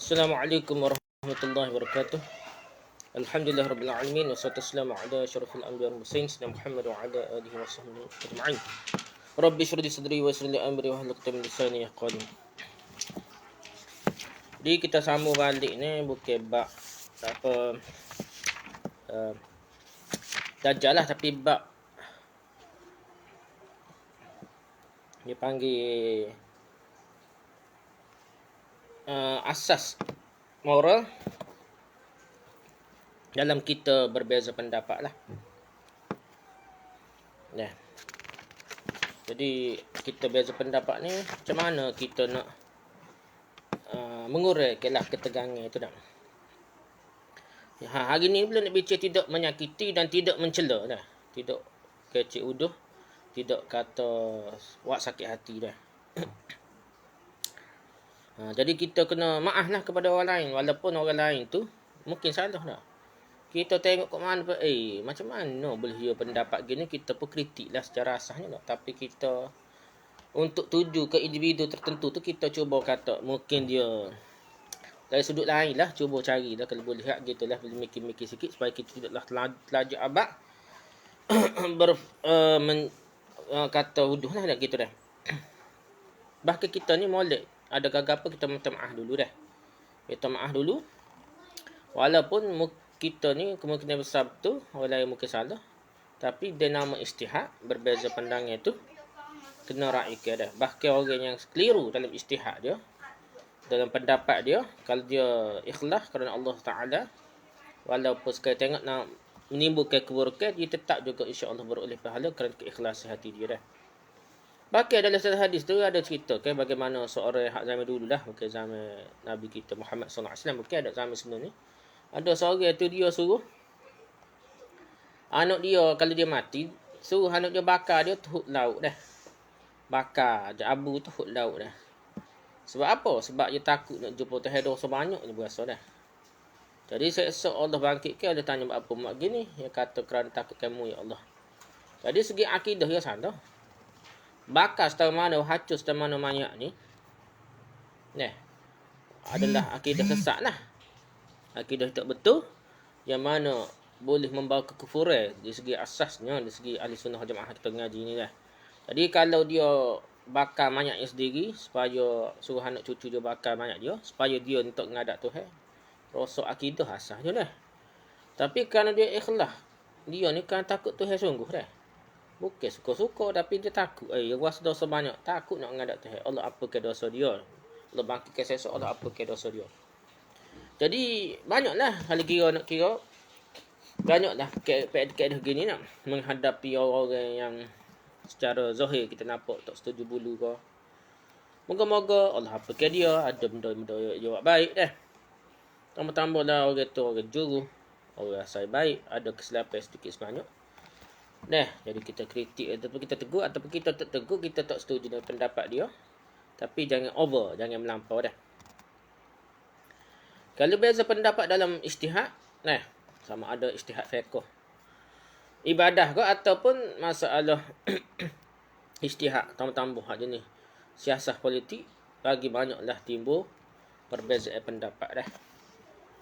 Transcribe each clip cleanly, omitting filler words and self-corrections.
Assalamualaikum warahmatullahi wabarakatuh. Alhamdulillah rabbil alamin wassalatu wassalamu ala asyrafil anbiya'i wal mursalin sayyidina Muhammad wa ala alihi wa sahbihi ajma'in. Rabbi shrah li sadri wa yassir li amri wa hlul 'uqdatam min lisani yafqahu. Jadi kita sambung balik ni bukan bab apa dajjal lah, tapi bab dia panggil asas moral dalam kita berbeza pendapat lah. Ya. Jadi kita beza pendapat ni macam mana kita nak menguraikanlah ketegangan itu dah. Hari ni belum nak bincang tidak menyakiti dan tidak mencela dah. Tidak kecil uduh, tidak kata buat sakit hati dah. Jadi kita kena maaf lah kepada orang lain, walaupun orang lain tu mungkin salah dah. Kita tengok kat mana pun, macam mana boleh dia pendapat gini, kita pun kritik lah secara asasnya dah. Tapi kita untuk tuju ke individu tertentu tu, kita cuba kata mungkin dia dari sudut lain lah, cuba cari lah kalau boleh lihat gitu lah, boleh mikir-mikir sikit supaya kita tidaklah terlajak abad kata huduh lah gitu dah. Bahkan kita ni molek, ada gagapan kita minta maaf dulu dah. Minta maaf dulu. Walaupun kita ni kemungkinan besar betul, orang lain mungkin salah. Tapi dia nama ijtihad, berbeza pandangan tu kena raikan dah. Bahkan orang yang keliru dalam ijtihad dia, dalam pendapat dia, kalau dia ikhlas kerana Allah Ta'ala, walaupun sekali tengok nak menimbulkan keburukan, dia tetap juga insya-Allah beroleh pahala kerana keikhlasan hati dia dah. Bahkan dalam satu hadis tu ada cerita kan bagaimana seorang hak zaman dulu lah, bukan zaman Nabi kita Muhammad sallallahu alaihi wasallam, bukan ada zaman sebelum ni. Ada seorang tu dia suruh anak dia kalau dia mati, suruh anak dia bakar dia tu laut dah. Bakar je abu tu laut dah. Sebab apa? Sebab dia takut nak jumpa Tuhan dosa banyak dia berasa dah. Jadi esok Allah bangkitkan, dia tanya apa mak gini, dia kata kerana takut kamu ya Allah. Jadi segi akidah dia salah. Bakar setara mana, hacus setara mana mayat ni, adalah akidah sesat lah. Akidah tak betul, yang mana boleh membawa kekufuran di segi asasnya, di segi ahli sunnah jamaah kita ngaji ni lah. Jadi kalau dia bakar mayatnya sendiri, supaya suruh anak cucu dia bakar mayat dia, supaya dia untuk menghadap Tuhan, rosok akidah asasnya lah. Tapi kerana dia ikhlas, dia ni kan takut Tuhan sungguh dah. Bukan suka-suka, tapi dia takut. Dia rasa dosa banyak, takut nak menghadap Tuhan. Allah apakan dosa dia. Allah bangkitkan sesok, Allah apakan dosa dia. Jadi banyaklah kalau kira nak kira, banyaklah keadaan begini nak menghadapi orang-orang yang secara zahir kita nampak tak setuju bulu ke. Moga-moga Allah apakan dia, ada benda-benda jawab baik dah. Tambah-tambah lah orang tu orang juru, orang asal baik, ada kesilapan sedikit sebanyak. Jadi kita kritik ataupun kita tegur, ataupun kita tak tegur, kita tak setuju dengan pendapat dia. Tapi jangan over, jangan melampau dah. Kalau beza pendapat dalam ijtihad, sama ada ijtihad fiqh, ibadah ke ataupun masalah ijtihad tambah-tambah hak jenis siasah politik, bagi banyaklah timbul perbezaan pendapat dah.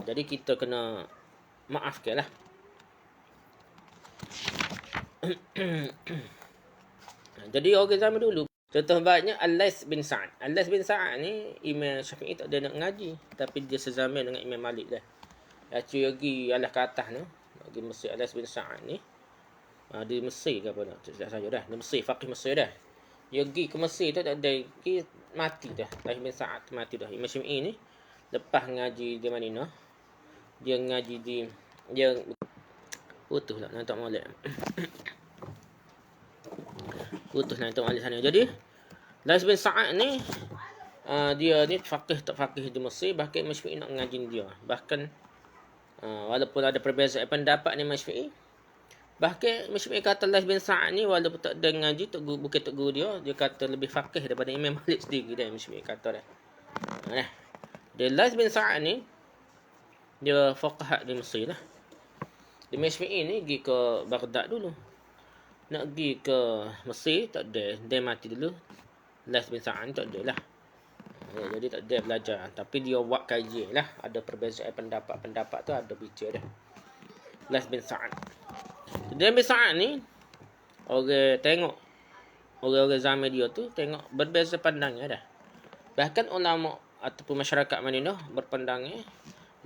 Jadi kita kena maafkanlah. Jadi orang zaman dulu, contoh baiknya Al-Laits bin Sa'ad. Al-Laits bin Sa'ad ni Imam Syafi'i tak ada nak ngaji, tapi dia sezaman dengan Imam Malik dah. Dia pergi alah ke atas ni, pergi Mesir. Al-Laits bin Sa'ad ni di Mesir ke apa tak saja dah. Di Mesir, faqih Mesir dah. Dia pergi ke Mesir tu tak ada, pergi mati dah. Al-Laits bin Sa'ad mati dah. Imam Syafi'i ni lepas ngaji di Madinah, dia ngaji di putus lah nanti molek. Putus nanti molek sana. Jadi Al-Laits bin Sa'ad ni dia ni faqih tak faqih di Mesir, bahkan Imam Syafi'i nak ngaji dia. Bahkan walaupun ada perbezaan pendapat ni Imam Syafi'i, bahkan Imam Syafi'i kata Al-Laits bin Sa'ad ni walaupun tak ada ngaji, bukan tak guru dia kata lebih faqih daripada Imam Malik sendiri dah. Imam Syafi'i kata dah. Dia Al-Laits bin Sa'ad ni dia fuqaha di Mesir lah. Imam Syafi'i ni pergi ke Baghdad dulu. Nak pergi ke Mesir tak ada, dia mati dulu. Al-Laits bin Sa'ad tak ada lah. Jadi tak ada belajar. Tapi dia buat kajian lah. Ada perbezaan pendapat-pendapat tu ada bicara dah. Lais bin Sa'ad. Lais bin Sa'ad ni, orang tengok, orang-orang zaman dia tu tengok berbeza pandangnya dah. Bahkan ulama ataupun masyarakat Madinah berpandangnya,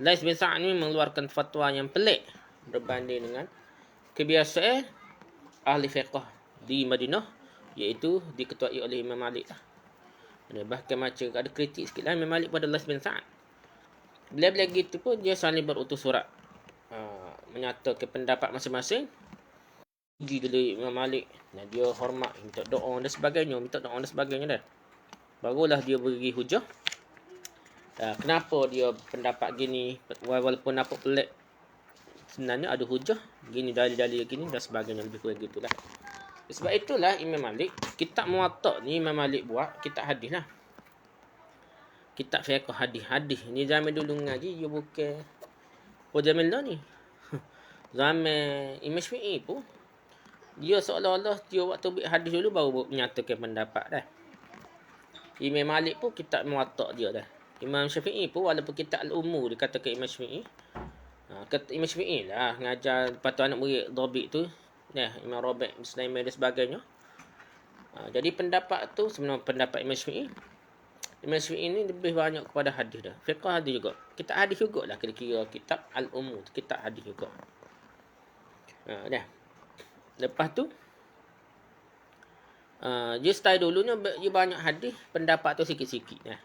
Lais bin Sa'ad ni mengeluarkan fatwa yang pelik berbanding dengan kebiasaan ahli fiqh di Madinah, iaitu diketuai oleh Imam Malik lah. Bahkan macam ada kritik sikit lah Imam Malik pada Lais bin Sa'ad. Bila-bila gitu pun dia saling berutus surat menyatakan pendapat masing-masing. Pergi dulu Imam Malik, dan dia hormat, minta doa dan sebagainya dah. Barulah dia beri hujah. Kenapa dia pendapat gini, walaupun nampak pelik, sebenarnya ada hujah gini, dalil-dalil gini dan sebagainya, lebih kurang gitulah. Sebab itulah Imam Malik, kitab Muwatta ni Imam Malik buat kitab hadis lah. Kitab fiqh hadis. Ni zaman dulu ngaji, dia bukan zaman dah ni. Zaman Imam Syafi'i pun, dia seolah-olah dia waktu buat hadis dulu baru menyatakan pendapat dah. Imam Malik pun kitab Muwatta dia dah. Imam Syafi'i pun walaupun kitab Al-Ummu dikatakan Imam Syafi'i. Kata Imam Syafi'i lah ngajar patu anak murid Dhabit tu. Imam Rabi' Sulaiman dan sebagainya. Jadi pendapat tu sebenarnya pendapat Imam Syafi'i. Imam Syafi'i ni lebih banyak kepada hadis dah. Fiqh hadis juga. Kitab hadis jugalah kira-kira kitab Al-Ummu tu kitab hadis juga. Lepas tu dia style dulunya dia banyak hadis, pendapat tu sikit-sikit dah.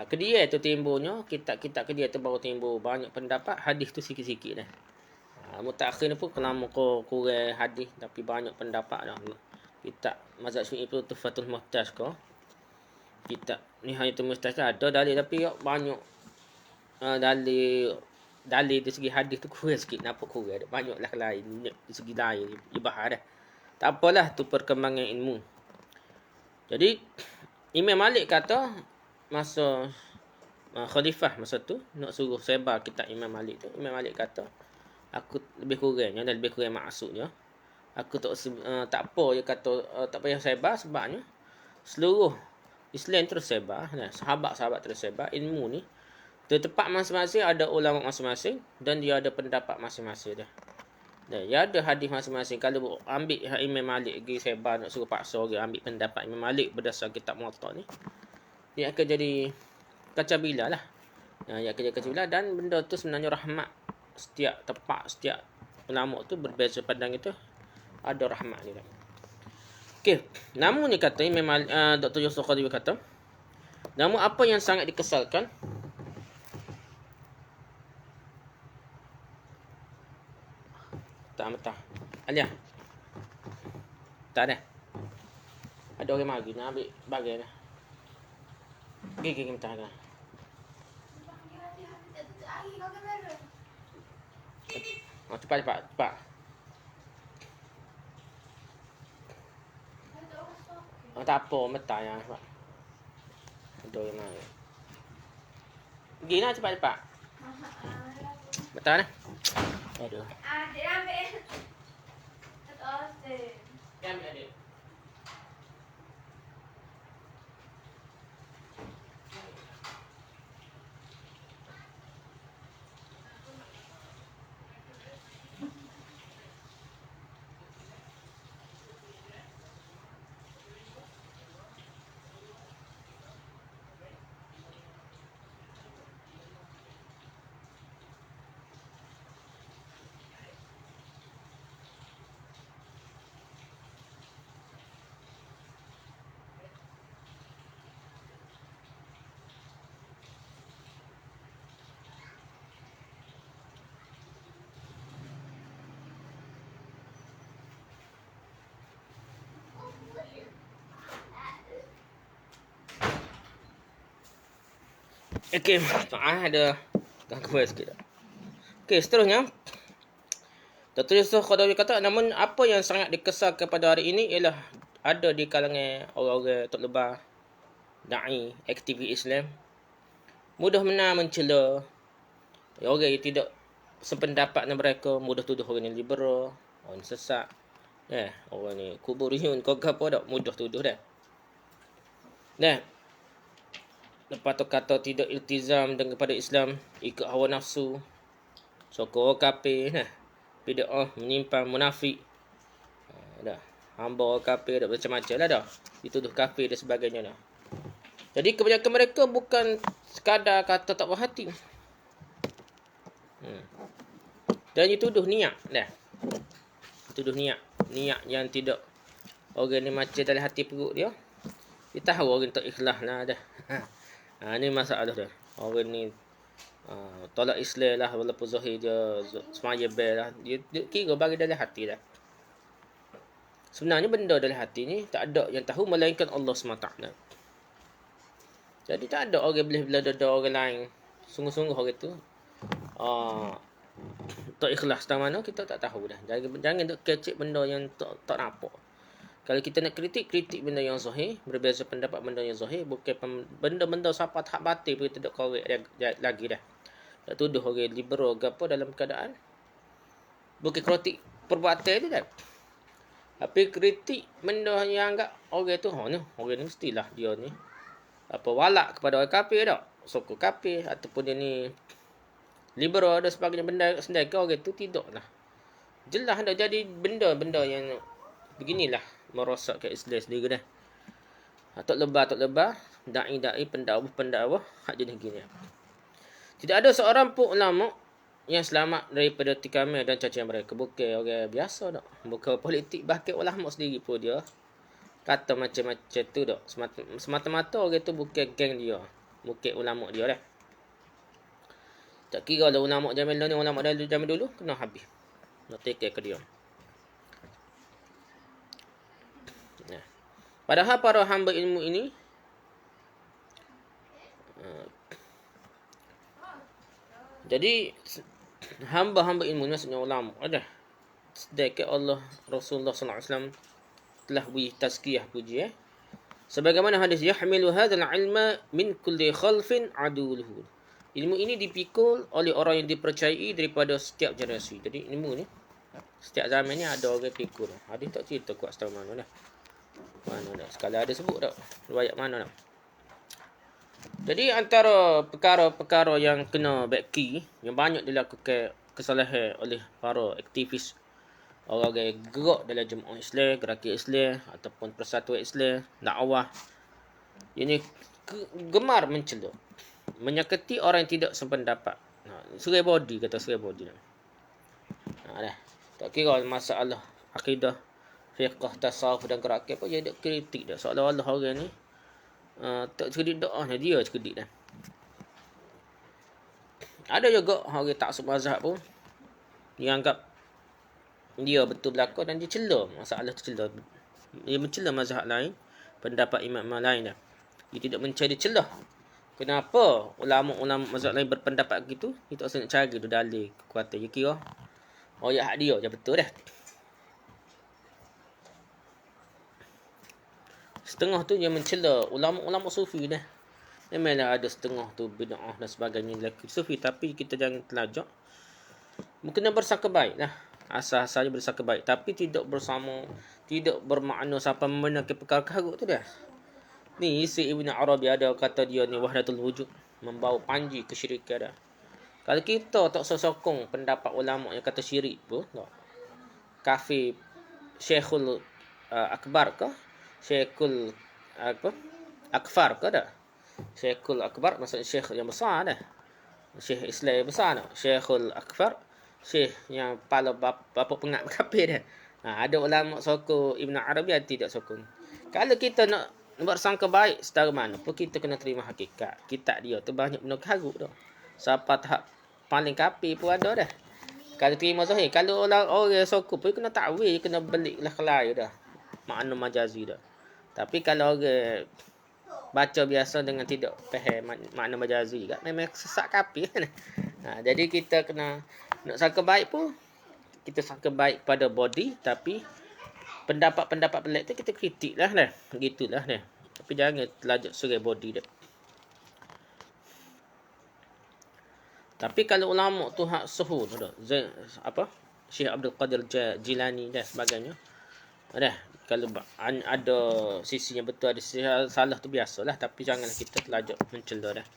Kedia tu timbulnya, kitab-kitab kedia tu baru timbul banyak pendapat, hadis tu sikit-sikit dah. Mutakhir ni pun kenapa kurang hadis tapi banyak pendapat dah. Kitab mazhab Syafi'i pun Tuhfatul Muhtaj ke. Kitab Nihayatul Muhtaj ada dalil tapi banyak dalil dari segi hadis tu kurang sikit, nampak kurang ada. Banyaklah lain dari segi lain ibahah dah. Tak apalah, tu perkembangan ilmu. Jadi Imam Malik kata masa khalifah masa tu nak suruh sebar kitab Imam Malik tu, Imam Malik kata aku lebih kurangnya dan lebih kurang maksudnya, aku tak apa dia kata, tak payah sebar sebabnya seluruh Islam terus sebar, sahabat-sahabat terus sebar ilmu ni. Tempat masing-masing ada ulama masing-masing dan dia ada pendapat masing-masing dah. Dia ada hadis masing-masing. Kalau ambil Imam Malik pergi sebar nak suruh paksa orang ambil pendapat Imam Malik berdasarkan kitab Muwatta ni, dia akan jadi kacau bila lah. Dia akan jadi kacau bila, dan benda tu sebenarnya rahmat. Setiap tempat, setiap ulama tu berbeza pandang itu, ada rahmat ni dah. Okey, namun ni kata Imam Dr. Yusuf Qadhi kata, namun apa yang sangat dikesalkan tak Alia. Tak ada. Ada orang mari nak ambil bagai dah. Gigi minta kan. Cepat. Tak apa, mentah ya. Ada orang mari. Pergi nak cepat. Betul dah. Aduh. Dia ambil. Dia ambil adik. Okey, ada gangguan sikit. Okey, seterusnya Dr. Yusuf Qadawi kata, namun apa yang sangat dikesalkan pada hari ini ialah ada di kalangan orang-orang tok lebah, da'i, aktivis Islam, mudah mencela orang yang tidak sependapat dengan mereka, mudah tuduh orang yang liberal, orang sesat, orang ni kuburiyun kau apa dak, mudah tuduh dah. lepas tu kata tidak iltizam dengan pada Islam, ikut hawa nafsu, sokong kafir nah. Bid'ah, menyimpang, munafik. Dah. Hamba kafir dah macam-macam lah dah. Dituduh kafir dan sebagainya dah. Jadi kebanyakan mereka bukan sekadar kata tak puas hati. Dan dituduh niat dah. Dituduh niat. Niat yang tidak orang ni macam dalam hati perut dia. Dia tahu orang tak ikhlas lah dah. Ni masalah dah. Orang ni tolak Islam lah walaupun zahir dia semaya bel lah. Dia kira bagi dalam hati lah. Sebenarnya benda dalam hati ni tak ada yang tahu melainkan Allah SWT. Jadi tak ada orang boleh dada orang lain. Sungguh-sungguh orang tu tak ikhlas tang mana kita tak tahu dah. Jangan duk kecek benda yang tak nampak. Kalau kita nak kritik benda yang zahir, berbeza pendapat benda yang zahir, bukan benda-benda siapa tak batil pun kita duk korek lagi dah. Tak tuduh orang liberal ke apa dalam keadaan bukan kritik perbuatan tu dah. Tapi kritik benda yang anggap orang tu orang ni mestilah dia ni apa walak kepada orang kafir dak. Sokong kafir ataupun dia ni liberal dan sebagainya benda sedangkan orang tu tidaklah. Jelas dah jadi benda-benda yang beginilah merosakkan Islam sendiri dah. Tak lebar dai pendakwah hak jenis gini. Tidak ada seorang pun ulama yang selamat daripada tikamai dan cacian mereka. Bukan orang biasa dak. Bukan politik, bahkan ulama sendiri pun dia kata macam-macam tu dak. Semata-mata orang tu bukan geng dia. Bukan ulama dia dah. Tak kira lah ulama zaman ni, ulama zaman dulu kena habis. Nak take ke dia. Padahal para hamba ilmu ini jadi hamba-hamba ilmu ni maksudnya ulama ada sedekah Allah Rasulullah SAW telah beri tazkiyah puji sebagaimana hadis yahmilu hadzal ilma min kulli khalfin aduluhu. Ilmu ini dipikul oleh orang yang dipercayai daripada setiap generasi. Jadi ilmu ni setiap zaman ni ada orang pikul. Hadis tak cerita kuat setahun mana dah. Mana dah. Sekali ada sebut tak. Riwayat mana dah. Jadi antara perkara-perkara yang kena baki, yang banyak dilakukan kesalahan oleh para aktivis, orang-orang yang gerak dalam jemaah Islam, gerakan Islam ataupun persatuan Islam, dakwah, ini gemar mencela, menyakiti orang yang tidak sependapat. Serai body kata serai body dah. Dah. Tak kira masalah akidah, fiqh, tasawuf dan gerakan apa, dia kritik dah. Seolah-olah orang ni tak cerdik doa dia cerdik dah. Ada juga orang tak mazhab pun dia anggap dia betul belaka dan dia cela masalah tu cela. Dia mencela mazhab lain, pendapat imam lain dah. Dia tidak mencari celah. Kenapa ulama-ulama mazhab lain berpendapat begitu? Kita tak nak cari tu dalil kekuatan. Dia kira hak dia je betul dah. Setengah tu yang mencela ulama-ulama sufi dah. Memanglah ada setengah tu bid'ah dan sebagainya lelaki sufi, tapi kita jangan telajak. Mungkin bersangka baik lah. Asal-asalnya bersangka baik, tapi tidak bermakna siapa membenarkan perkara karut tu dah. Ni isi Ibn Arabi ada kata dia ni wahdatul wujud, membawa panji kesyirikan dah. Kalau kita tak sokong pendapat ulama yang kata syirik pun, kafir Syekhul Akbar ke? Syekhul Akfar ke dah? Syekhul Akbar maksudnya syekh yang besar dah. Syekh Islam yang besar dah. Syekhul Akfar, syekh yang kepala bapa pengat kafir dah. Ada ulama sokong Ibn Arabi, ada tidak sokong. Kalau kita nak bersangka baik setara mana pun, kita kena terima hakikat. Kitab dia tu banyak benda karut dah. Siapa tahap paling kafir pun ada dah. Kalau terima zahir, kalau orang sokong pun kena takwil, kena beliklah kelai dah. Makna majazi dah. Tapi kalau orang baca biasa dengan tidak faham makna majazi juga, memang sesat kafir. Jadi kita kena nak sangka baik pun, kita sangka baik pada body, tapi pendapat-pendapat pelik tu kita kritik lah. Begitulah dah. Tapi jangan telajak surai body dah. Tapi kalau ulama tu hak suhud dah. Syekh Abdul Qadir Jilani dan sebagainya. Dah. Kalau ada sisinya betul, ada sisi salah tu biasalah. Tapi janganlah kita terlajak mencela dah.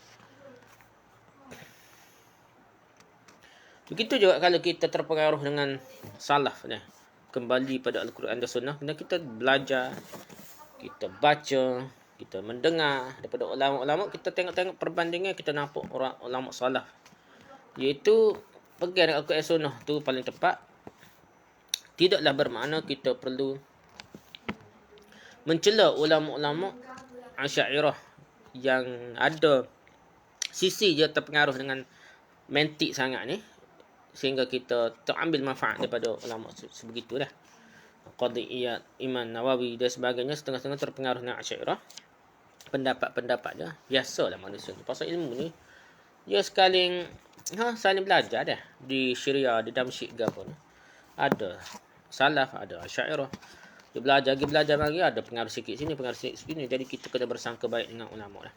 Begitu juga kalau kita terpengaruh dengan salaf ni. Kembali pada Al-Quran dan Sunnah. Kena kita belajar, kita baca, kita mendengar daripada ulama-ulama. Kita tengok-tengok perbandingan, kita nampak orang ulama salaf. Iaitu pegang Al-Quran Sunnah tu paling tepat. Tidaklah bermakna kita perlu mencela ulama-ulama Asy'ariyah yang ada sisi dia terpengaruh dengan mantik sangat ni, sehingga kita terambil manfaat daripada ulama sebegitu dah. Qadhi Iyad, Imam Nawawi dan sebagainya setengah-setengah terpengaruh dengan Asy'ariyah. Pendapat-pendapat dia biasalah manusia ni. Pasal ilmu ni dia saling belajar dah. Di Syria, di Damsyik ke apa ni. Ada salaf, ada Asy'ariyah. Dia belajar lagi, ada pengaruh sikit sini, pengaruh sikit sini. Jadi kita kena bersangka baik dengan ulama dah.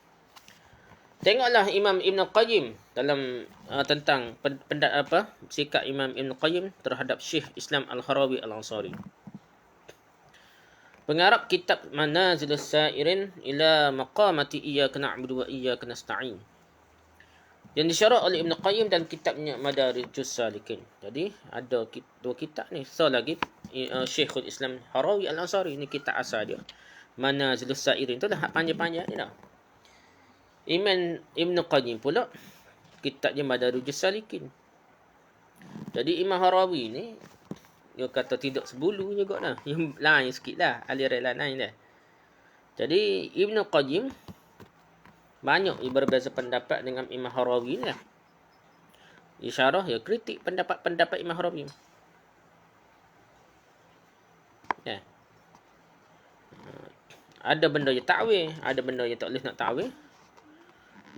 Tengoklah Imam Ibn Qayyim dalam tentang sikap Imam Ibn Qayyim terhadap Syekh Islam Al-Harawi Al-Ansari. Pengarap kitab Manazilus Sa'irin ila Maqamati Iyyaka Na'budu wa Iyyaka Nasta'in, yang disyarah oleh Ibn Qayyim dalam kitabnya Madarijus Salikin. Jadi ada dua kitab ni. So lagi Syekhul Islam Harawi Al-Ansari ni kitab asal dia. Manazilus Sa'irin tu dah panjang-panjang ni dah. Imam Ibn Qayyim pula kitabnya Madarijus Salikin. Jadi Imam Harawi ni dia kata tidak sebulu juga dah. Yang lain sikit lah, aliran lain dah. Jadi Ibn Qayyim banyak berbeza pendapat dengan Imam Harawi ni lah. Isyarah ya kritik pendapat-pendapat Imam Harawi. Ya. Ada benda yang takwil, ada benda yang tak boleh nak takwil.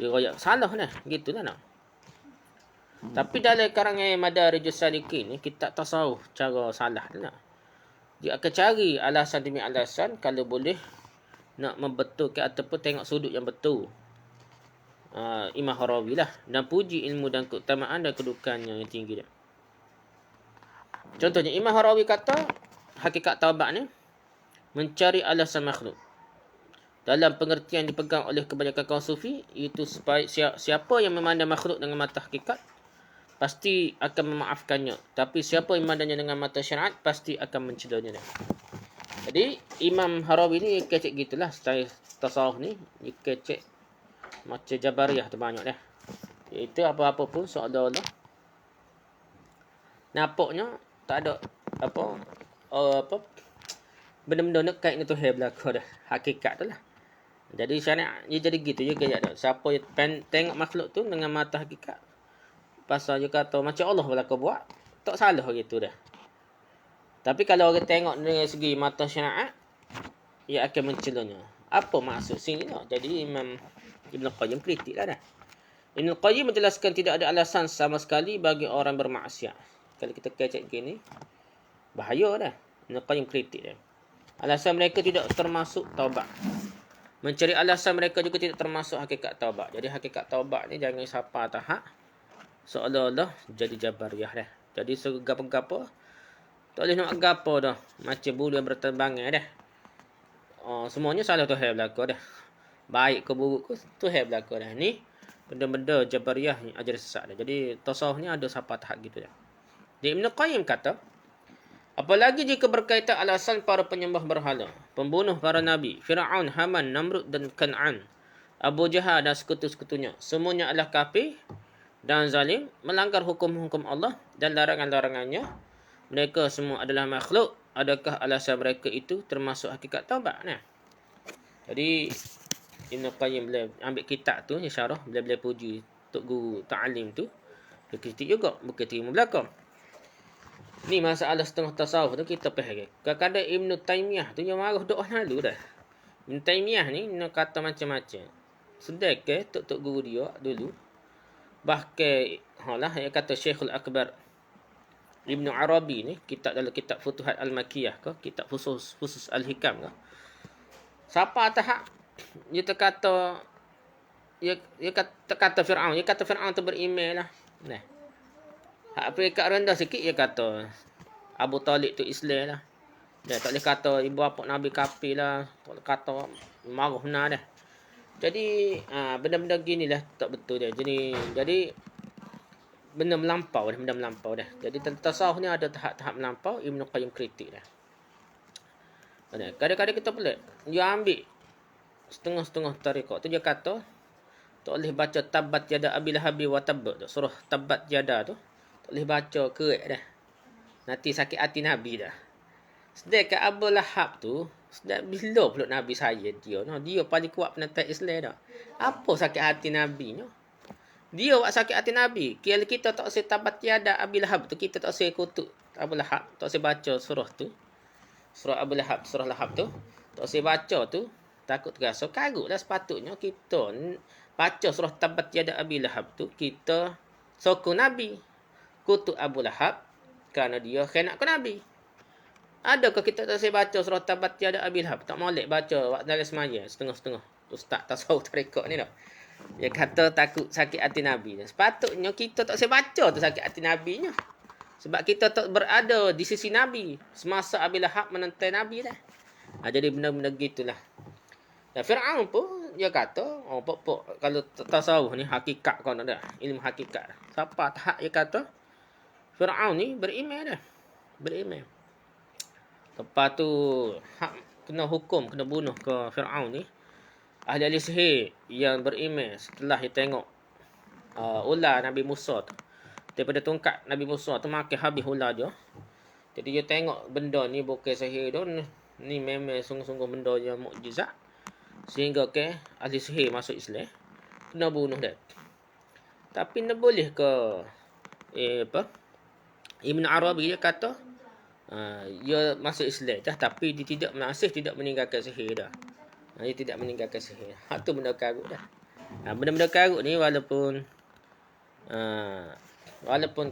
Dia royak salah lah, gitulah nak. Tapi dalam karangan Madarijus Salikin ni kita tasawuf cara salah tu nak. Dia akan cari alasan demi alasan kalau boleh nak membetulkan ataupun tengok sudut yang betul. Imam Harawi lah, dan puji ilmu dan keutamaan dan kedudukannya yang tinggi dia. Contohnya Imam Harawi kata hakikat taubat ni mencari alasan makhluk. Dalam pengertian dipegang oleh kebanyakan kaum sufi, iaitu siapa yang memandang makhluk dengan mata hakikat pasti akan memaafkannya, tapi siapa yang memandangnya dengan mata syariat pasti akan mencelanya. Jadi Imam Harawi ni kecek gitulah style tasawuf ni, dia kecek macam Jabariyah tu banyak dah. Iaitu apa-apa pun seolah-olah nampaknya tak ada benda-benda nak kait dengan Tuhan belaka dah. Hakikat tu lah. Jadi syariat dia jadi gitu je gaya dah. Siapa yang tengok makhluk tu dengan mata hakikat, pasal dia kata macam Allah belaka buat, tak salah gitu dah. Tapi kalau orang tengok dari segi mata syariat, ia akan mencelanya. Apa maksud sini tak? Jadi Imam Ibn Qayyim kritik lah dah. Ibn Qayyim menjelaskan tidak ada alasan sama sekali bagi orang bermaksiat. Kalau kita kecek gini, bahaya dah. Ibn Qayyim kritik dah. Alasan mereka tidak termasuk taubat. Mencari alasan mereka juga tidak termasuk hakikat taubat. Jadi hakikat taubat ni jangan sapa tahap seolah-olah jadi Jabariyah dah. Jadi segapa-gapa tak boleh nak gapo dah. Macam bulu yang berterbangan dah. Semuanya salah Tuhan belaka dah. Baik ke buruk ke Tuhan belaka dah. Ni benda-benda Jabariyah ni ajar sesat dah. Jadi tasawuf ni ada sapa tahap gitu dah. Jadi Ibn Qayyim kata, apalagi jika berkaitan alasan para penyembah berhala, pembunuh para nabi, Fir'aun, Haman, Namrud dan Kan'an, Abu Jahal dan sekutu-sekutunya, semuanya adalah kafir dan zalim, melanggar hukum-hukum Allah dan larangan-larangannya. Mereka semua adalah makhluk. Adakah alasan mereka itu termasuk hakikat taubat? Nah. Jadi Ibn Qayyim bila ambil kitab tu, syarah, bila puji Tok Guru Ta'alim tu, dia kritik juga, bukan terima belakang. Ni masalah setengah tasawuf tu kita faham. Kadang-kadang Ibn Taymiyah tu yang marah doa lalu dah. Ibn Taymiyah ni nak kata macam-macam. Sedekah tok guru dia dulu. Bahkan dia kata Syekhul Akbar Ibn Arabi ni, dalam kitab Futuhat Al-Makkiyah ke, kitab khusus Al-Hikam ke. Siapa tahap dia kata Fir'aun, dia kata Fir'aun tu beriman lah. Nah. Hak peringkat rendah sikit dia kata Abu Talib tu Islam lah. Dah tak boleh kata ibu bapa Nabi kafir lah. Tak boleh kata marah benar dah. Jadi benda-benda gini lah tak betul dia. Jadi benda melampau dah. Jadi tasawuf ni ada tahap-tahap melampau. Ibnu Qayyim kritik dah. Kadang-kadang kita pelik. Dia ambil setengah-setengah tarekat tu dia kata tak boleh baca tabat yada abil habi wa tabb tu. Surah tabat yada tu tak boleh baca kerek dah. Nanti sakit hati Nabi dah. Sedangkan Abu Lahab tu bila pula Nabi saya dia. No? Dia paling kuat penentang Islam dah. Apa sakit hati Nabi no? Dia buat sakit hati Nabi. Kalau kita tak usah tabat yada abil Lahab tu, kita tak usah kutuk Abu Lahab, tak usah baca surah tu. Surah Abu Lahab, surah Lahab tu, tak usah baca tu, takut terasa karutlah sepatutnya kita baca surah tabat yada abil Lahab tu, kita sokong Nabi. Kutuk Abu Lahab kerana dia khianat ke Nabi. Adakah kita tak usah baca surah tabat yada abil Lahab? Tak molek baca waktu dalam semaya setengah-setengah. Ustaz tasawuf tarekat ni dah. Dia kata takut sakit hati Nabi. Sepatutnya kita tak usah baca tu sakit hati Nabi-nya. Sebab kita tak berada di sisi Nabi. Semasa Abu Lahab menentang Nabi dah. Jadi benda-benda gitulah. Dan Fir'aun pun dia kata, pokok kalau tasawuf ni hakikat kau nak dah. Ilmu hakikat. Siapa tahap dia kata, Fir'aun ni beriman dah. Beriman. Lepas tu kena hukum, kena bunuh ke Fir'aun ni. Ahli-ahli sihir yang beriman setelah dia tengok ular Nabi Musa tu. Daripada tongkat Nabi Musa tu makan habis ular je. Jadi dia tengok benda ni bukan sihir tu. Ni memang sungguh-sungguh benda yang mukjizat. Sehingga ke ahli sihir masuk Islam. Kena bunuh dia. Tapi nak boleh ke Ibn Arabi dia kata dia masuk Islam dah, tapi dia tidak meninggalkan sihir dah. Dia tidak meninggalkan sihir. Hak tu benda karut dah. Benda-benda karut ni walaupun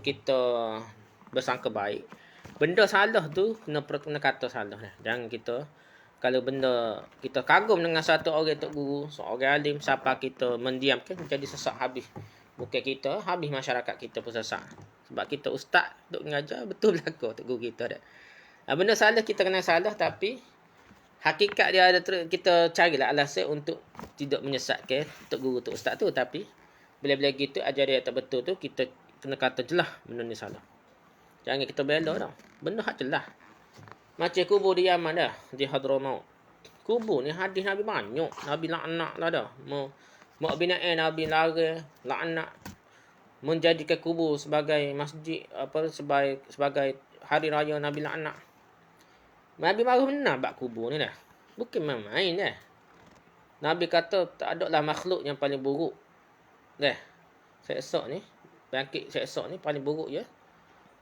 kita bersangka baik, benda salah tu kena kata salah dah. Jangan kita kalau benda kita kagum dengan satu orang tok guru, seorang alim, siapa kita mendiamkan jadi sesat habis. Bukan kita, habis masyarakat kita pun sesat. Sebab kita ustaz duk mengajar betul belaka tok guru kita dah. Benda salah kita kena salah, tapi hakikat dia ada kita carilah alasan untuk tidak menyesatkan tok guru tok ustaz tu. Tapi bila-bila gitu ajaran yang tak betul tu kita kena kata jelah benda ni salah. Jangan kita bela dah. Benda hak jelah. Macam kubur di Yaman dah, di Hadramaut. Kubur ni hadis Nabi banyak. Nabi laknat lah dah. Mau binaan Nabi larang, laknat. Menjadikan kubur sebagai masjid, sebagai hari raya Nabi laknat. Nabi marah benar bab kubur ni dah. Bukan main dah. Nabi kata tak ada lah makhluk yang paling buruk. Dah. Seksa ni, bangkit seksa ni paling buruk je.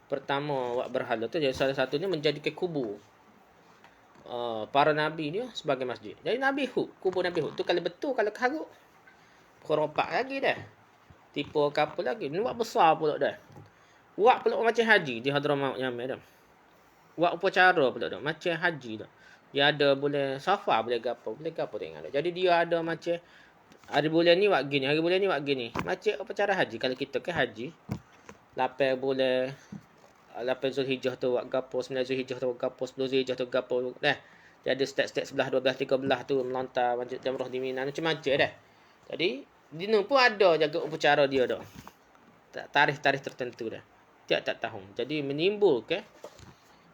Pertama buat berhala tu, jadi salah satunya menjadikan kubur para nabi dia sebagai masjid. Jadi Nabi Hud, kubur Nabi Hud tu kalau betul, kalau karut keropak lagi dah. Tipu kapal lagi. Ni buat besar pula dah. Buat pula macam haji di Hadramaut Yaman dah. Buat upacara pula dah macam haji dah. Dia ada boleh safar, boleh gapo tengok dah. Jadi dia ada macam hari bulan ni buat gini, hari bulan ni buat gini. Macam upacara haji. Kalau kita ke haji 8 bulan 8 Zulhijjah tu buat gapo, 9 Zulhijjah tu buat gapo, 10 Zulhijjah tu gapo dah. Dia ada step-step sebelah 12 13 tu melontar macam jamrah di Mina macam-macam dah. Jadi dino pun ada jaga upacara dia dah. Tarikh-tarikh tertentu dah. Tiap-tiap tahun. Jadi menimbulkan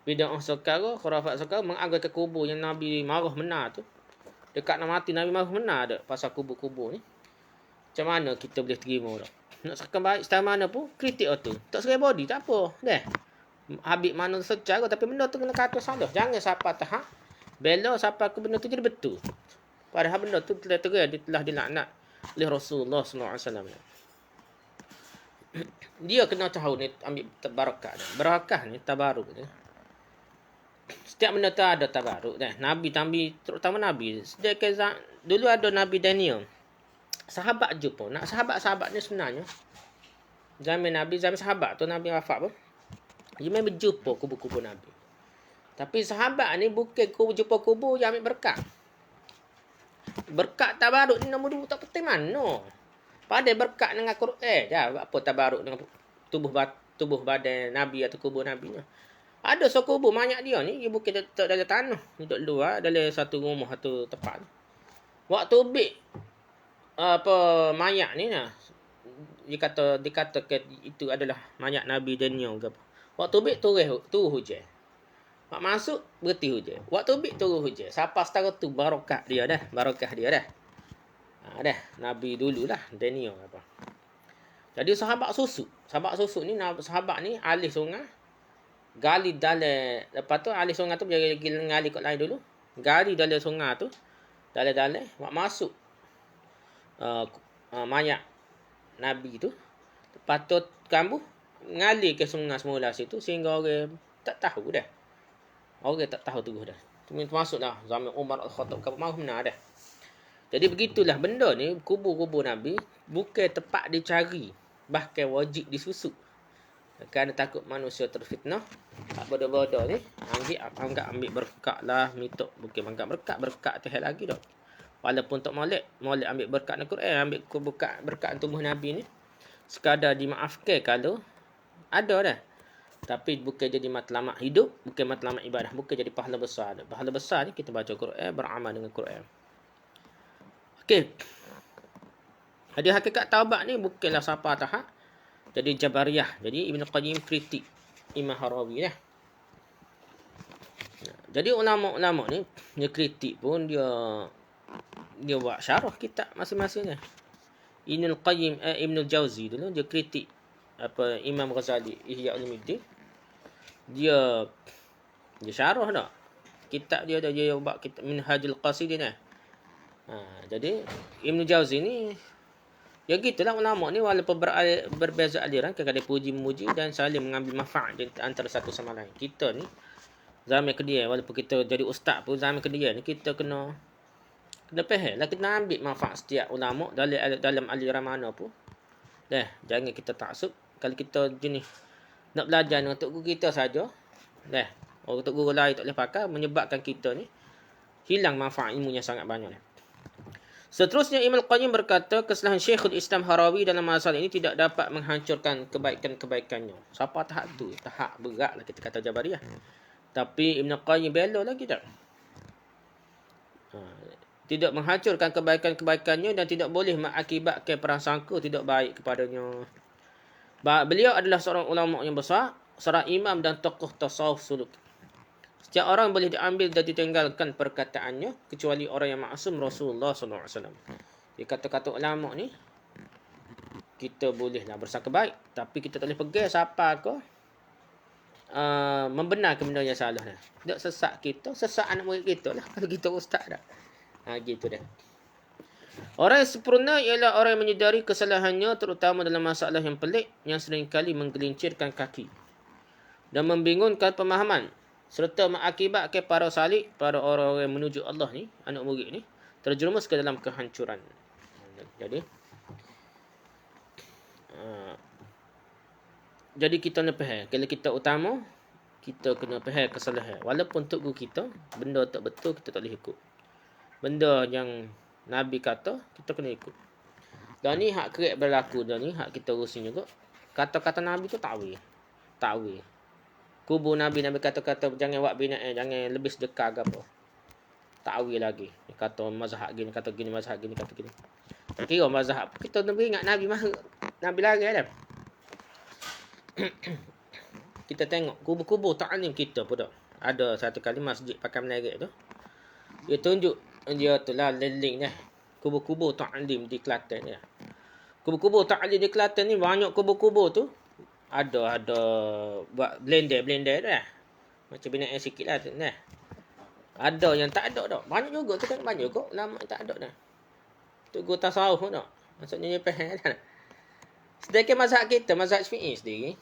bid'ah sekarang, khurafat sekarang mengagakkan kubur yang Nabi marah benar tu. Dekat nak mati Nabi marah benar dah pasal kubur-kubur ni. Macam mana kita boleh terima dah? Nak sekarang baik style mana pun kritik tu. Tak serai body tak apa. Dah. Habis mana secara tapi benda tu kena kata salah. Jangan siapa tahap bela siapa ke benda tu jadi betul. Padahal benda tu telah dilaknat oleh Rasulullah sallallahu alaihi wasallam. Dia kena tahu ni ambil barakah dah. Barakah ni tabaruk ni. Setiap benda tu ada tabaruk dah. Nabi terutama Nabi. Sedangkan dulu ada Nabi Daniel. Sahabat je pun. Nak sahabat-sahabat ni sebenarnya zaman Nabi, zaman sahabat tu Nabi wafat pun dia memang berjumpa kubur-kubur Nabi. Tapi sahabat ni bukan jumpa kubur yang ambil berkat. Berkat tabaruk ni nombor 2 tak penting mana. Pada berkat dengan Quran dah. Apa tabaruk dengan tubuh badan Nabi atau kubur Nabi ni. Ada kubur mayat dia ni, dia bukan letak dalam tanah, duduk luar dalam satu rumah satu tempat. Waktu ubik mayat ni nah, dikatakan itu adalah mayat Nabi Daniel ke apa. Waktu ubik turun hujan. Mak masuk berhenti hujan. Waktu ubik turun hujan. Siapa setara tu barakah dia dah. Dah. Nabi dululah Daniel apa. Jadi sahabat susu ni sahabat ni alih sungai. Gali dalam, lepas tu alih sungai tu dia gali kat lain dulu. Gali dalam sungai tu. Dalam mak masuk mayat Nabi tu. Lepas tu kambuh ngali ke sungai semula situ sehingga orang tak tahu dah. Orang tak tahu terus dah. Masuklah zaman Umar Al-Khattab ke mana dah. Jadi begitulah benda ni, kubur-kubur Nabi bukan tempat dicari, bahkan wajib disusuk. Kerana takut manusia terfitnah. Tak bodoh-bodoh ni, ambil berkat lah, mitok bukan berkat tu hal lagi dah. Walaupun tak molek ambil berkat Al-Quran, ambil berkat tubuh Nabi ni sekadar dimaafkan kalau ada dah. Tapi bukan jadi matlamat hidup, bukan matlamat ibadah, bukan jadi pahala besar. Pahala besar ni kita baca Quran, beramal dengan Quran. Okey. Jadi hakikat taubat ni bukanlah siapa tahap jadi Jabariyah. Jadi Ibn Qayyim kritik Imam Harawi lah. Jadi ulama-ulama ni dia kritik pun dia buat syarah kitab masing-masing ni. Ibn Qayyim Ibn Jauzi dulu dia kritik Imam Ghazali Ihya Ulumuddin. Dia syarah dah. Kitab dia buat kitab Minhajul Qasidin lah. Jadi Ibn Jauzi ni ya gitulah ulama ni walaupun berbeza aliran, kadang-kadang puji memuji dan saling mengambil manfaat antara satu sama lain. Kita ni zaman kedua walaupun kita jadi ustaz pun zaman kedua ni kita kena faham lah, kita ambil manfaat setiap ulama dalam aliran mana pun. Jangan kita taksub. Kalau kita jenis nak belajar dengan tok guru kita saja, orang tok guru lain tak boleh pakai, menyebabkan kita ni hilang manfaat ilmunya sangat banyak. Seterusnya Ibn Qayyim berkata, kesalahan Syekhul Islam Harawi dalam masalah ini tidak dapat menghancurkan kebaikan-kebaikannya. Siapa tahap tu? Tahap berat lah kita kata Jabariyah. Tapi Ibn Qayyim bela lagi tak? Tidak menghancurkan kebaikan-kebaikannya dan tidak boleh mengakibatkan prasangka tidak baik kepadanya. Beliau adalah seorang ulama yang besar, seorang imam dan tokoh tasawuf suluk. Setiap orang boleh diambil dan ditinggalkan perkataannya kecuali orang yang maksum Rasulullah SAW. Dia kata-kata ulama ni kita bolehlah bersangka baik, tapi kita tak boleh pegang siapa ke membenarkan benda yang salah dah. Tak sesat anak murid kita lah kalau kita ustaz dah. Gitu dah. Orang yang sempurna ialah orang yang menyedari kesalahannya, terutama dalam masalah yang pelik yang seringkali menggelincirkan kaki dan membingungkan pemahaman, serta mengakibatkan para salik, para orang yang menuju Allah ni, anak murid ni, terjerumus ke dalam kehancuran. Jadi kita kena faham, kalau kita utama, kita kena faham kesalahan. Walaupun tok guru kita, benda tak betul, kita tak boleh ikut. Benda yang Nabi kata, kita kena ikut. Dan ni hak kerek berlaku dah ni, hak kita urusin juga. Kata-kata Nabi tu takwil. Kubur Nabi kata-kata jangan buat binaan, jangan lebih sedekah ke apa. Takwil lagi. Dia kata mazhab gini, kata gini, mazhab gini, kata gini. Tak kira mazhab. Kita lebih ingat Nabi lagi dah. Kita tengok kubur-kubur ta'lim kita pun dah. Ada satu kali masjid pakai menarik tu. Dia tunjuk dia tu lah link dah. Kubur-kubur ta'lim di Kelantan ni. Kubur-kubur ta'lim di Kelantan ni banyak kubur-kubur tu. Ada buat blender tu lah. Macam binaan sikit lah tu. Ada yang tak ada dah. Banyak juga tu kan. Banyak juga lama tak ada dah. Tu gua tasawuf pun tak. Maksudnya dia faham dah. Sedangkan mazhab kita, mazhab Syi'i sendiri.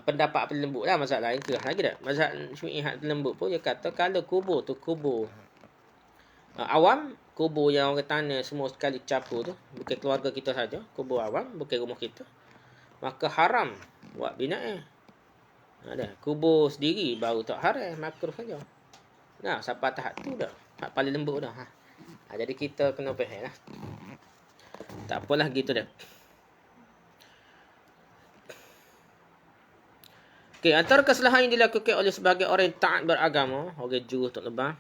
Pendapat pelembut lah. Mazhab lain kerah lagi dah. Mazhab Syi'i pelembut pun dia kata kalau kubur tu kubur awam, kubur yang orang tanah semua sekali capur tu. Bukan keluarga kita saja. Kubur awam, bukan rumah kita. Maka haram buat binaan. Kubur sendiri baru tak haram, makruh saja. Sampai tahap tu dah. Hak paling lembut dah. Jadi kita kena faham lah. Tak apalah gitu dah. Okey, antara kesalahan yang dilakukan oleh sebagai orang yang taat beragama, orang jujur tak lebah.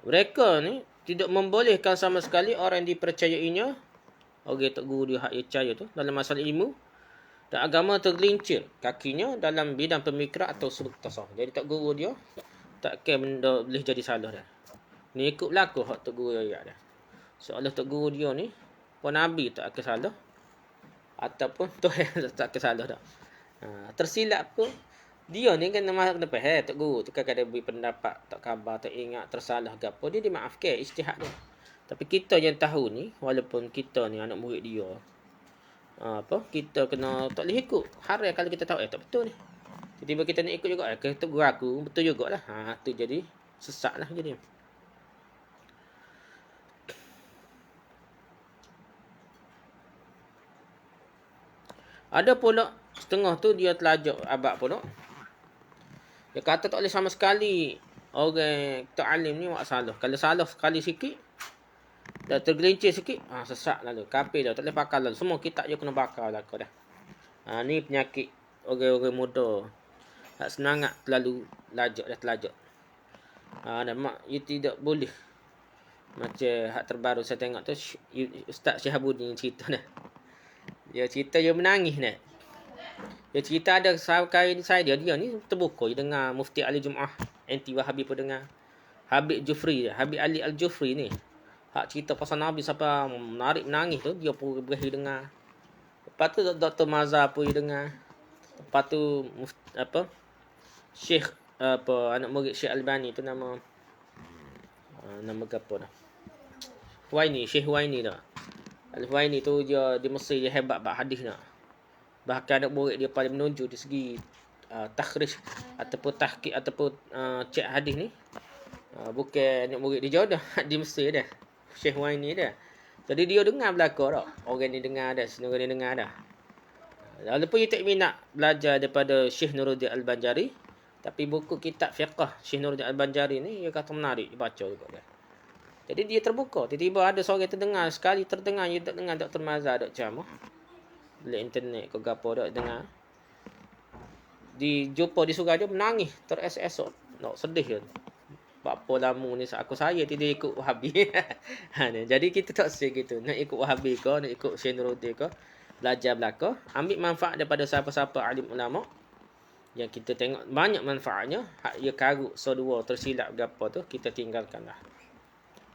Mereka ni tidak membolehkan sama sekali orang yang dipercayainya, orang tok guru dia hak dia percaya tu dalam masalah ilmu dan agama tergelincir kakinya dalam bidang pemikiran atau suluk tasawuf. Jadi tok guru dia takkan benda boleh jadi salah dah. Ni ikut berlaku hak tok guru dia dah. Seolah tok guru dia ni pun nabi tak akan salah ataupun Tuhan tak akan salah dah. Tersilap pun dia ni kan nama kena faham tok guru tu kadang beri pendapat tak khabar tak ingat tersalah ke apa dia dimaafkan ijtihad dia. Tapi kita yang tahu ni walaupun kita ni anak murid dia kita kena tak boleh ikut. Haram kalau kita tahu tak betul ni. Tiba-tiba kita nak ikut juga kata guru aku betul jugalah. Tu jadi sesatlah jadi. Ada pula setengah tu dia telajak abad pula. Dia kata tak boleh sama sekali orang tak alim ni buat salah. Kalau salah sekali sikit, dah tergelincir sikit, sesat lalu. Kafir dah, tak boleh pakai lalu. Semua kitab je kena bakar lah kau dah. Ni penyakit orang-orang muda. Tak semangat terlalu telajak. Dan mak, ia tidak boleh. Macam hak terbaru saya tengok tu, Ustaz Syihabuddin cerita dah. Dia cerita dia menangis dah. Dia cerita ada sahabat saya dia ni terbuka dia dengar Mufti Ali Jumaah anti Wahabi pun dengar. Habib Ali Al-Jufri ni. Hak cerita pasal Nabi sampai menarik menangis tu dia pun berakhir dengar. Lepas tu Dr. Mazhar pun dia dengar. Lepas tu Syekh anak murid Syekh Albani tu nama apa dah. Syekh Huwaini dah. Al-Huwaini tu dia di Mesir dia hebat bab hadis dah. Bahkan anak murid dia paling menonjol di segi takhrij ataupun tahqiq ataupun cek hadis ni. Bukan anak murid dia jauh dah di Mesir dah. Syekh Huwaini dah. Jadi dia dengar belakang dah. Orang ni dengar dah, semua orang ni dengar dah. Walaupun dia tak minat belajar daripada Syekh Nuruddin Al-Banjari, tapi buku kitab fiqh Syekh Nuruddin Al-Banjari ni dia kata menarik dibaca juga dah. Jadi dia terbuka. Tiba-tiba ada seorang terdengar sekali terdengar dia tak dengar Dr. Mazhar dok ceramah. Beli internet ke gapo dok dengar. Dijumpa di surau dia menangis teresok. Nak sedih dia. Apa lama ni aku saya tidak ikut Wahabi. Jadi kita tak say gitu. Nak ikut Wahabi ke, nak ikut Syekh Nuruddin ke, belajar belaka, ambil manfaat daripada siapa-siapa alim ulama yang kita tengok banyak manfaatnya, hak ia karut dua tersilap gapo tu kita tinggalkanlah.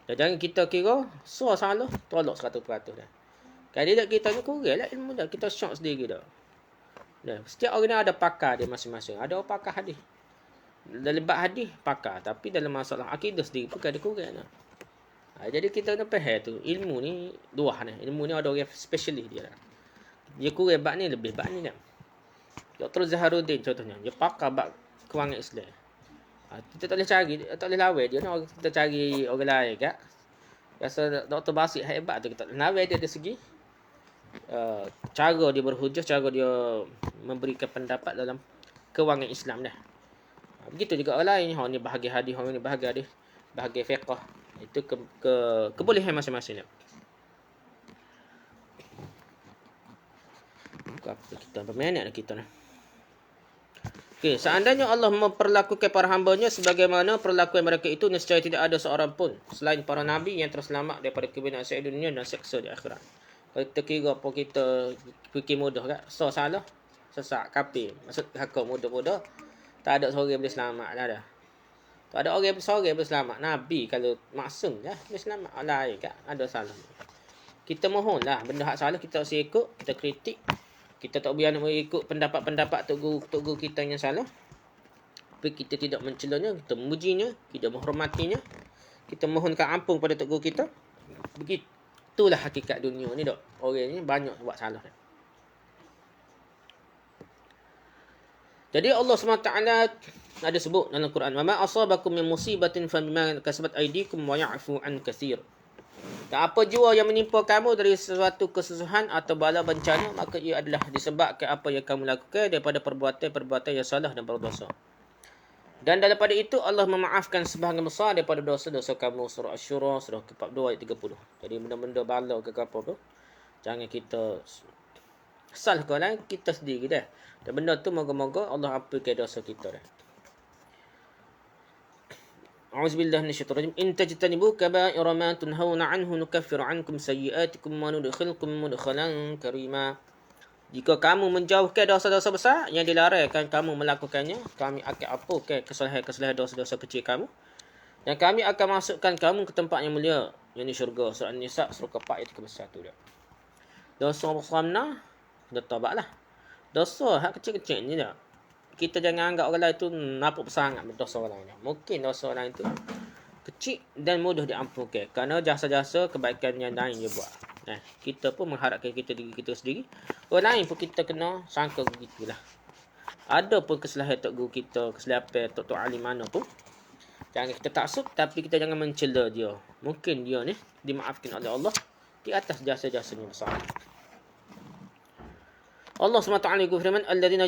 Dan jangan kita kira salah tolak 100% dah. Kandidat kita ni kuranglah ilmu dah, kita syok sendiri dah. Setiap orang ni ada pakar dia masing-masing. Ada orang pakar hadis. Dalam bab hadis pakar, tapi dalam masalah akidah sendiri pun ada kurang dah. Jadi kita kena faham tu, ilmu ni luah ni. Ilmu ni ada orang spesialis dia dah. Dia kurang bab ni lebih bab ni dah. Dr. Zaharuddin contohnya, dia pakar bab kewangan Islam. Kita tak boleh cari, tak boleh lawan dia. Kita cari orang lain kat. Rasa Dr. Basit hebat tu, kita tak boleh lawan dia dari segi cara dia berhujah, cara dia memberikan pendapat dalam kewangan Islam dah. Begitu juga orang lain. Orang ni bahagian hadis, orang ni bahagian hadis, bahagian fiqh. Itu kebolehan masing-masing dah. Kita berminat dah kita ni. Okey, seandainya Allah memperlakukan para hamba-Nya sebagaimana perlakuan mereka itu, nescaya tidak ada seorang pun selain para nabi yang terselamat daripada kebinasaan dunia dan seksa di akhirat. Kalau kita kira apa kita fikir mudah kan? Salah, sesak, kafir. Maksud hakak mudah-mudah. Tak ada seorang yang boleh selamat dah. Tak ada orang seorang yang boleh selamat. Nabi kalau maksum dah boleh selamat. Lain kan? Ada salah. Kita mohonlah benda hak salah kita harus ikut, kita kritik. Kita tak boleh nak ikut pendapat-pendapat tok guru kita yang salah. Tapi kita tidak mencelanya, kita memujinya, kita menghormatinya. Kita mohonkan ampun pada tok guru kita. Begitulah hakikat dunia ni dok. Orang ni banyak buat salah. Jadi Allah SWT ada sebut dalam Quran, "Wa ma asabakum min musibatin fa bima kasabat aydikum wa ya'fu an katsir." Dan apa jua yang menimpa kamu dari sesuatu kesusahan atau bala bencana, maka ia adalah disebabkan apa yang kamu lakukan daripada perbuatan-perbuatan yang salah dan berdosa. Dan daripada itu Allah memaafkan sebahagian besar daripada dosa-dosa kamu. Surah Asy-Syura, surah ke-42 ayat 30. Jadi benda-benda bala ke apa tu, jangan kita Salah ke orang lain, kita sendiri dah. Dan benda tu moga-moga Allah ampunkan dosa kita dah. A'udzubillahi minasyaitonir rajim. In tajtanibu kaba'ira ma tunhauna 'anhu nukaffiru 'ankum sayyi'atikum wa nudkhilkum mudkhalan karima. Jika kamu menjauhkan dosa-dosa besar yang dilarangkan kamu melakukannya, kami akan hapuskan kesalahan-kesalahan dosa-dosa kecil kamu. Dan kami akan masukkan kamu ke tempat yang mulia, yakni syurga. Surah An-Nisa surah ke-4 ayat 31 dia. Dosa besar mana? Dah taubatlah. Dosa hak kecil-kecil ni dah. Kita jangan anggap orang lain tu nampak sangat berdosa orang lain. Mungkin dosa orang itu kecil dan mudah diampunkan kerana jasa-jasa kebaikan yang lain dia buat. Kita pun mengharapkan diri kita sendiri. Orang lain pun kita kena sangka begitulah. Ada pun kesalahan tok guru kita, kesalahan tok alim mana pun. Jangan kita taksub, tapi kita jangan mencela dia. Mungkin dia ni dimaafkan oleh Allah di atas jasa-jasanya besar. Allah SWT berfirman, Alladzina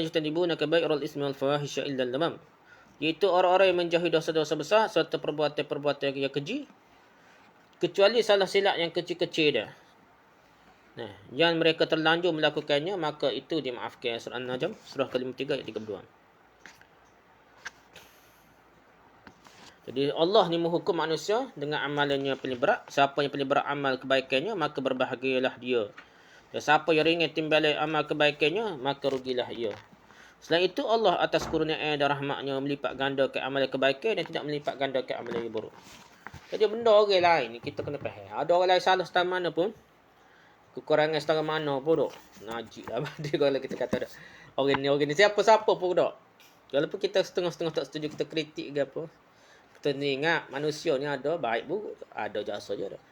yajtanibuna kaba'iral ismi wal fawahisha illa al-lamam. Iaitu orang-orang yang menjauhi dosa-dosa besar serta perbuatan-perbuatan yang keji, kecuali salah silap yang kecil-kecil dah. Yang mereka terlanjur melakukannya, maka itu dimaafkan. Surah An-Najm surah ke-53 ayat 32. Jadi Allah ni menghukum manusia dengan amalannya paling berat. Siapa yang paling berat amal kebaikannya, maka berbahagialah dia. Dan siapa yang ringan timbalan amal kebaikannya, maka rugilah ia. Selain itu, Allah atas kurnia dan rahmatnya melipat gandakan amalan kebaikan dan tidak melipat gandakan amalan yang buruk. Jadi benda orang lain ni kita kena faham. Ada orang lain salah setara mana pun, kekurangan setara mana pun dok. Najib lah. Kalau kita kata dah. Orang ni siapa-siapa pun dok. Walaupun kita setengah-setengah tak setuju, kita kritik ke apa. Kita ni ingat manusia ni ada baik buruk. Ada jasa je dah.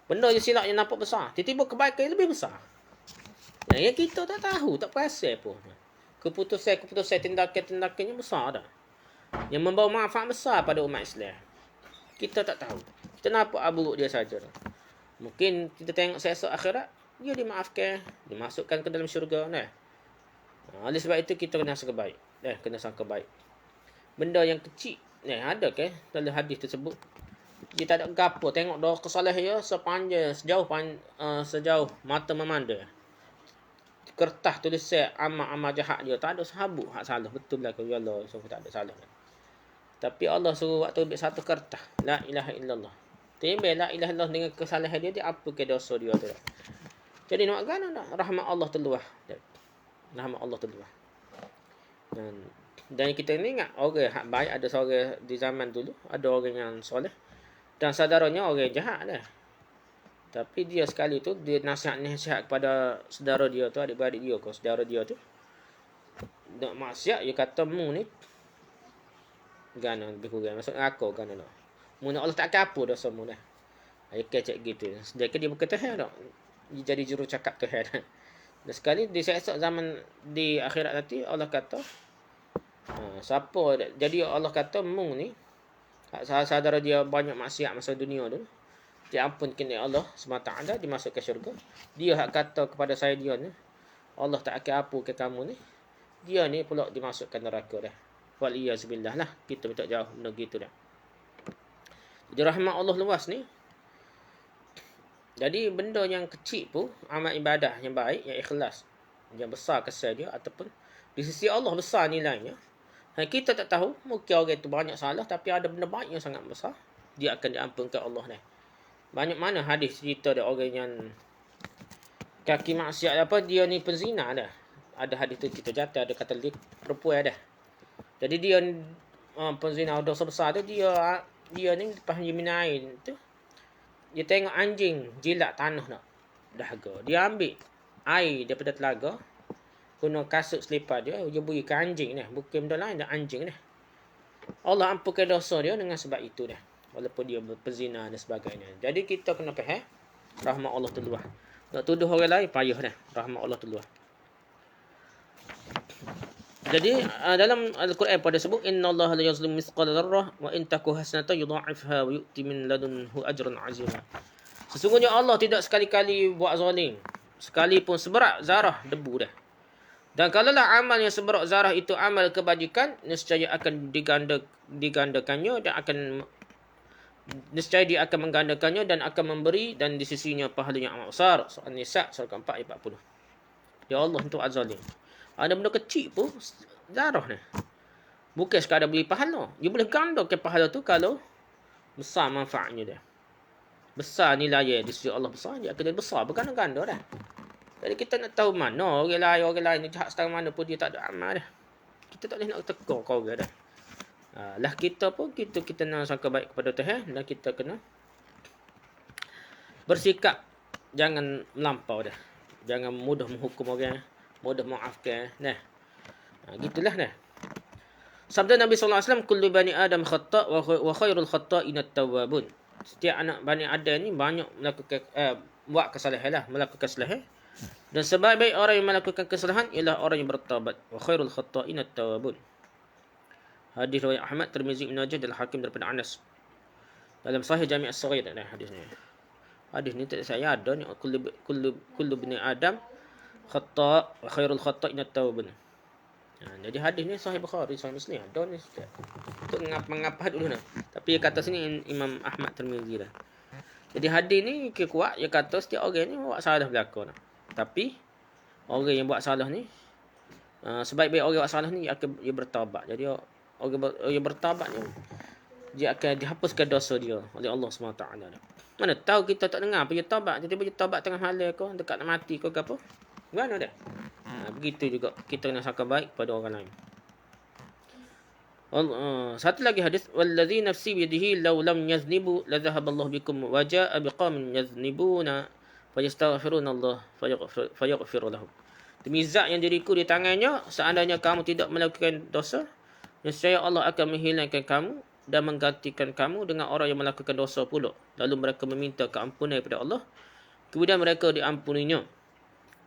Benda yang silap yang nampak besar. Tiba-tiba kebaikan yang lebih besar. Yang kita tak tahu, tak perasan pun. Keputusan tindakan-tindakannya besar dah. Yang membawa manfaat besar pada umat Islam. Kita tak tahu. Kita nampak buruk dia saja dah. Mungkin kita tengok esok akhirat, dia dimaafkan, dimasukkan ke dalam syurga. Oleh sebab itu kita kena sangka baik. Kena sangka baik. Benda yang kecil, ada ke dalam hadis tersebut. Dia tak ada gapo, tengok doa kesalahan dia sepanjang sejauh mata memandang. Kertas tulisan amal-amal jahat dia tak ada sahabu hak salah, betul lah kalau Allah suruh tak ada salah. Tapi Allah suruh waktu ambil satu kertas, la ilaha illallah. Timbul la ilaha illallah dengan kesalahan dia ampunkan dosa dia tu. Jadi nak gana nak rahmat Allah terluah. Rahmat Allah terluah. Dan kita ni ingat orang hak baik ada seorang di zaman dulu, ada orang yang soleh dan saudaranya orang jahat dah. Tapi dia sekali tu dia nasihat kepada saudara dia tu, adik-beradik dia ke saudara dia tu. Nak maksiat dia kata mu ni gana lebih kurang maksud aku gana lah. Mu Allah tak kapur dosa mu dah. Dia kecek gitu. Sedangkan dia bukan Tuhan dak. Dia jadi juru cakap Tuhan. Dan sekali di esok zaman di akhirat nanti Allah kata siapa jadi Allah kata mu ni saudara dia banyak maksiat masa dunia tu. Diampunkan oleh Allah SWT, dimasukkan syurga. Dia hak kata kepada saya dia ni, Allah tak akan ampun ke kamu ni. Dia ni pula dimasukkan neraka dah. Waliyazubillah lah. Kita minta jauh benda gitu dah. Jadi rahmat Allah luas ni. Jadi benda yang kecil pun, amal ibadah yang baik, yang ikhlas, yang besar kesan dia, ataupun di sisi Allah besar nilainya. Kita tak tahu, mungkin orang itu banyak salah, tapi ada benda baik yang sangat besar, dia akan diampunkan Allah ni. Banyak mana hadis cerita ada orang yang kaki maksiat apa, dia ni penzina dah. Ada hadis tu kita jatuh, ada kata perempuan dah. Jadi dia penzina dosa besar tu, dia ni lepas dia minum air tu, dia tengok anjing jilat tanah nak dahaga. Dia ambil air daripada telaga, guna kasut selipar dia beri ke anjing ni. Bukan benda lain, dah anjing ni. Allah ampunkan dosa dia dengan sebab itu dah. Walaupun dia berzina dan sebagainya. Jadi kita kena faham rahmat Allah terluah. Nak tuduh orang lain payah dah. Rahmat Allah terluah. Jadi dalam Al-Quran pada sebut innallaha la yuzlimu mithqala dzarrah wa in taku hasanatan yudha'ifha wa yu'ti min ladunhu ajran 'azima. Sesungguhnya Allah tidak sekali-kali buat zalim. Sekalipun seberat zarah debu dah. Dan kalaulah amal yang seberat zarah itu amal kebajikan, nescaya akan digandakannya dan akan Nescaya dia akan menggandakannya dan akan memberi, dan di sisinya pahala yang amat besar. Surah An-Nisa surah keempat ayat 40. Ya Allah untuk azalim. Ada benda kecil pun darah ni. Bukan sekadar beri pahala. Dia boleh gandakan pahala tu kalau besar manfaatnya dia. Besar nilai di sisi Allah besar, dia akan jadi besar. Berganda-ganda dah. Jadi kita nak tahu mana orang lain jahat setara mana pun dia tak ada amal dah. Kita tak boleh nak tegur kau orang dah. Lah kita pun kita nak sangka baik kepada Tuhan, dan kita kena bersikap jangan melampau dah. Jangan mudah menghukum orang, mudah maafkan. Nah. Gitulah dah. Sabda Nabi sallallahu alaihi wasallam, kullu bani Adam khata' wa khairul khata'in at-tawwabun. Setiap anak bani Adam ni banyak melakukan buat kesalahan lah, melakukan kesalahan. Dan sebaik-baik orang yang melakukan kesalahan ialah orang yang bertaubat. Wa khairul khata'in at-tawwabun. Hadis riwayat Ahmad, Tirmizi, Ibn Majah dan Hakim daripada Anas. Dalam Sahih Jami' As-Saghir ada hadis ni. Hadis ni tak saya ada ni, kullu bani Adam khata' wa khairul khata'in at-tawwabun. Jadi hadis ni Sahih Bukhari, Sahih Muslim. Ada ni sikit. Untuk mengapa dulu nah. Tapi dia kata sini Imam Ahmad Tirmizi dah. Jadi hadis ni kuat, dia kata setiap orang ni buat salah berlaku nah. Tapi orang yang buat salah ni sebaik-baik orang buat salah ni dia bertaubat. Jadi orang yang bertaubat ni dia akan dihapuskan dosa dia oleh Allah SWT. Mana tahu kita tak dengar apa dia taubat, tiba-tiba dia taubat tengah malam kau, dekat nak mati kau ke apa? Mana dah? Begitu juga kita kena sangka baik pada orang lain. Satu lagi hadis, wallazi nafsi biyadihi law lam yaznibu la dhahaba Allah bikum wa jaa biqaumin yaznibuna fayastaghfiruna Allah fayaghfir lahum. Demi zat yang diriku di tangannya, seandainya kamu tidak melakukan dosa, nescaya Allah akan menghilangkan kamu dan menggantikan kamu dengan orang yang melakukan dosa pula. Lalu mereka meminta keampunan kepada Allah, kemudian mereka diampuninya.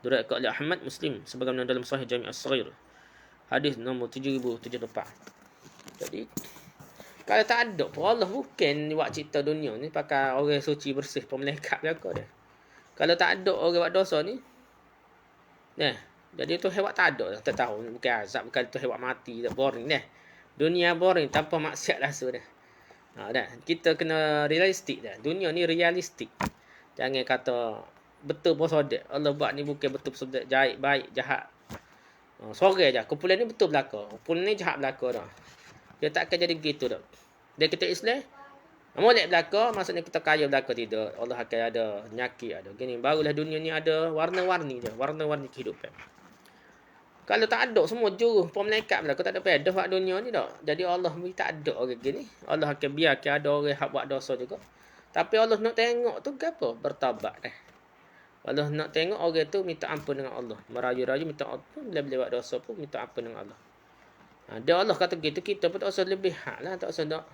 Diriwayatkan oleh Ahmad, Muslim sebagaimana dalam Sahih Jami' As-Saghir. Hadis nombor 7074. Jadi kalau tak ada pun Allah bukan buat cipta dunia ni pakai orang suci bersih pemalaikat belaka dah. Kalau tak ada orang buat dosa ni, nah, jadi tu hewan tak ada, tak tahu bukan azab, bukan tu hewan mati, tak boring dah. Dunia boring tanpa maksiat rasa dah. Dah, kita kena realistik dah. Dunia ni realistik. Jangan kata betul pun sodak. Allah buat ni bukan betul sodak, baik, jahat. Sore je. Kumpulan ni betul belaka. Kumpulan ni jahat belaka dah. Dia tak akan jadi begitu dah. Dia kita Islam, molek belaka, maksudnya kita kaya belaka tidak. Allah akan ada nyakit, ada gini. Barulah dunia ni ada warna-warni je. Warna-warni kehidupan. Kalau tak ada semua juru pemalaikat belaka, tak ada pedah buat dunia ni dah. Jadi Allah tak ada orang gini. Allah akan biarkan ada orang yang buat dosa juga. Tapi Allah nak tengok tu apa? Bertabat dah. Allah nak tengok orang tu minta ampun dengan Allah. Merayu-rayu minta ampun. Bila-bila buat dosa pun minta ampun dengan Allah. Dia Allah kata gitu, kita pun tak usah lebih hak lah. Tak usah nak.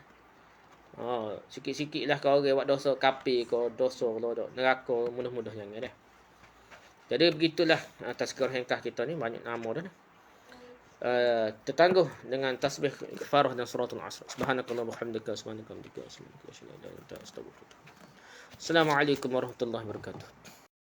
Sikit-sikit lah kalau orang buat dosa kafir ke dosa neraka, mudah-mudah jangan dah. Jadi begitulah atas kerangkah kita ni. Banyak nama dah. Tertangguh dengan tasbih kafarah dan suratul asr. Subhanakallah wa hamdika subhanaka wa bihamdika. Assalamualaikum warahmatullahi wabarakatuh.